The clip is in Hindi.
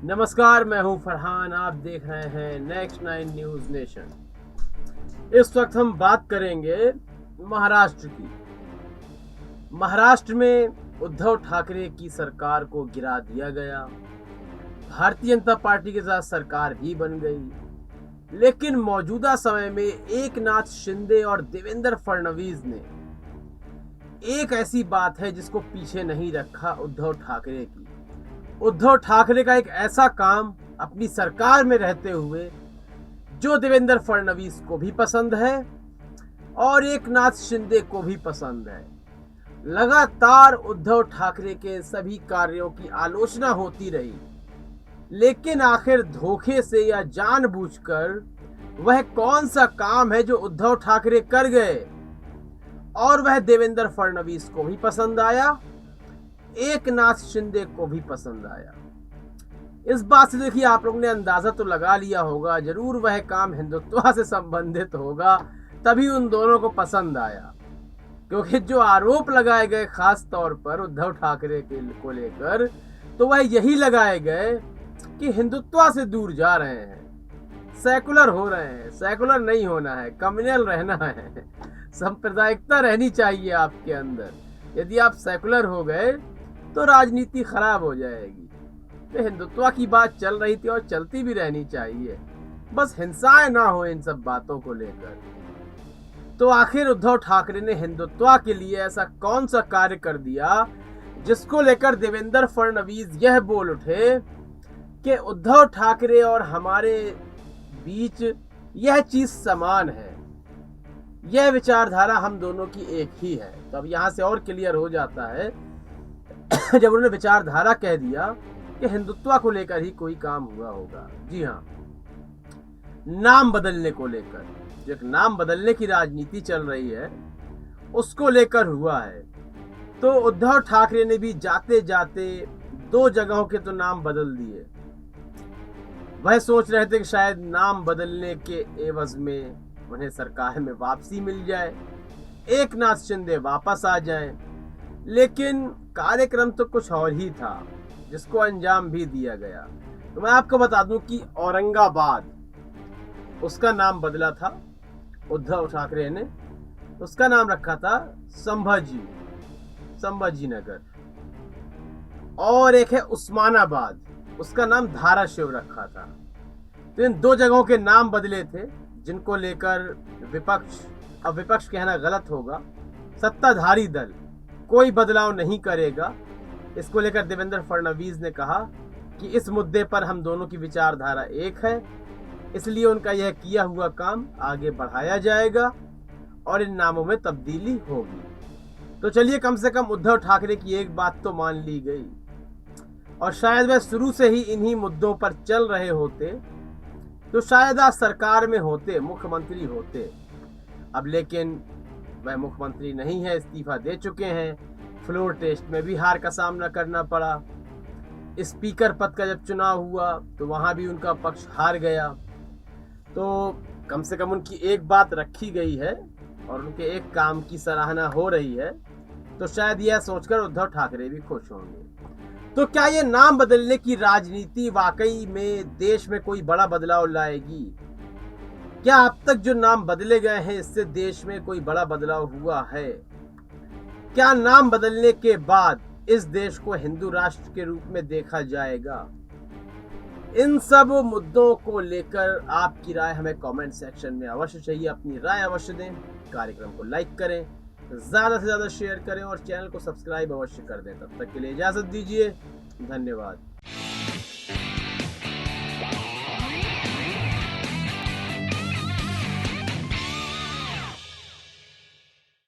नमस्कार, मैं हूं फरहान। आप देख रहे हैं नेक्स्ट 9 न्यूज नेशन। इस वक्त हम बात करेंगे महाराष्ट्र की। महाराष्ट्र में उद्धव ठाकरे की सरकार को गिरा दिया गया। भारतीय जनता पार्टी के साथ सरकार भी बन गई, लेकिन मौजूदा समय में एकनाथ शिंदे और देवेंद्र फडणवीस ने एक ऐसी बात है जिसको पीछे नहीं रखा उद्धव ठाकरे की। उद्धव ठाकरे का एक ऐसा काम अपनी सरकार में रहते हुए जो देवेंद्र फडणवीस को भी पसंद है और एकनाथ शिंदे को भी पसंद है। लगातार उद्धव ठाकरे के सभी कार्यों की आलोचना होती रही, लेकिन आखिर धोखे से या जानबूझकर वह कौन सा काम है जो उद्धव ठाकरे कर गए और वह देवेंद्र फडणवीस को भी पसंद आया, एकनाथ शिंदे को भी पसंद आया। इस बात से देखिए, आप लोगों ने अंदाजा तो लगा लिया होगा, जरूर वह काम हिंदुत्व से संबंधित होगा, तभी उन दोनों को पसंद आया। क्योंकि जो आरोप लगाए गए खास तौर पर उद्धव ठाकरे को लेकर, तो वह यही लगाए गए कि हिंदुत्व से दूर जा रहे हैं, सेकुलर हो रहे हैं। सेकुलर नहीं होना है, कम्युनल रहना है, सांप्रदायिकता रहनी चाहिए आपके अंदर। यदि आप सेकुलर हो गए तो राजनीति खराब हो जाएगी। तो हिंदुत्व की बात चल रही थी और चलती भी रहनी चाहिए, बस हिंसाएं ना हो इन सब बातों को लेकर। तो आखिर उद्धव ठाकरे ने हिंदुत्व के लिए ऐसा कौन सा कार्य कर दिया जिसको लेकर देवेंद्र फडणवीस यह बोल उठे कि उद्धव ठाकरे और हमारे बीच यह चीज समान है, यह विचारधारा हम दोनों की एक ही है। तो अब यहां से और क्लियर हो जाता है जब उन्होंने विचारधारा कह दिया कि हिंदुत्व को लेकर ही कोई काम हुआ होगा। जी हाँ, नाम बदलने को लेकर, जो एक नाम बदलने की राजनीति चल रही है उसको लेकर हुआ है। तो उद्धव ठाकरे ने भी जाते जाते 2 जगहों के तो नाम बदल दिए। वह सोच रहे थे कि शायद नाम बदलने के एवज में उन्हें सरकार में वापसी मिल जाए, एकनाथ शिंदे वापस आ जाएं। लेकिन कार्यक्रम तो कुछ और ही था जिसको अंजाम भी दिया गया। तो मैं आपको बता दूं कि औरंगाबाद, उसका नाम बदला था उद्धव ठाकरे ने। उसका नाम रखा था संभाजी नगर। और एक है उस्मानाबाद, उसका नाम धाराशिव रखा था। तो इन 2 जगहों के नाम बदले थे, जिनको लेकर विपक्ष, अब विपक्ष कहना गलत होगा, सत्ताधारी दल कोई बदलाव नहीं करेगा। इसको लेकर देवेंद्र फडणवीस ने कहा कि इस मुद्दे पर हम दोनों की विचारधारा एक है, इसलिए उनका यह किया हुआ काम आगे बढ़ाया जाएगा और इन नामों में तब्दीली होगी। तो चलिए, कम से कम उद्धव ठाकरे की एक बात तो मान ली गई, और शायद वह शुरू से ही इन्हीं मुद्दों पर चल रहे होते तो शायद आज सरकार में होते, मुख्यमंत्री होते। अब लेकिन वह मुख्यमंत्री नहीं है, इस्तीफा दे चुके हैं। फ्लोर टेस्ट में भी हार का सामना करना पड़ा। स्पीकर पद का जब चुनाव हुआ तो वहां भी उनका पक्ष हार गया। तो कम से कम उनकी एक बात रखी गई है और उनके एक काम की सराहना हो रही है। तो शायद यह सोचकर उद्धव ठाकरे भी खुश होंगे। तो क्या ये नाम बदलने की राजनीति वाकई में देश में कोई बड़ा बदलाव लाएगी? क्या अब तक जो नाम बदले गए हैं इससे देश में कोई बड़ा बदलाव हुआ है? क्या नाम बदलने के बाद इस देश को हिंदू राष्ट्र के रूप में देखा जाएगा? इन सब मुद्दों को लेकर आपकी राय हमें कमेंट सेक्शन में अवश्य चाहिए। अपनी राय अवश्य दें, कार्यक्रम को लाइक करें, ज्यादा से ज्यादा शेयर करें और चैनल को सब्सक्राइब अवश्य कर दें। तब तक के लिए इजाजत दीजिए, धन्यवाद।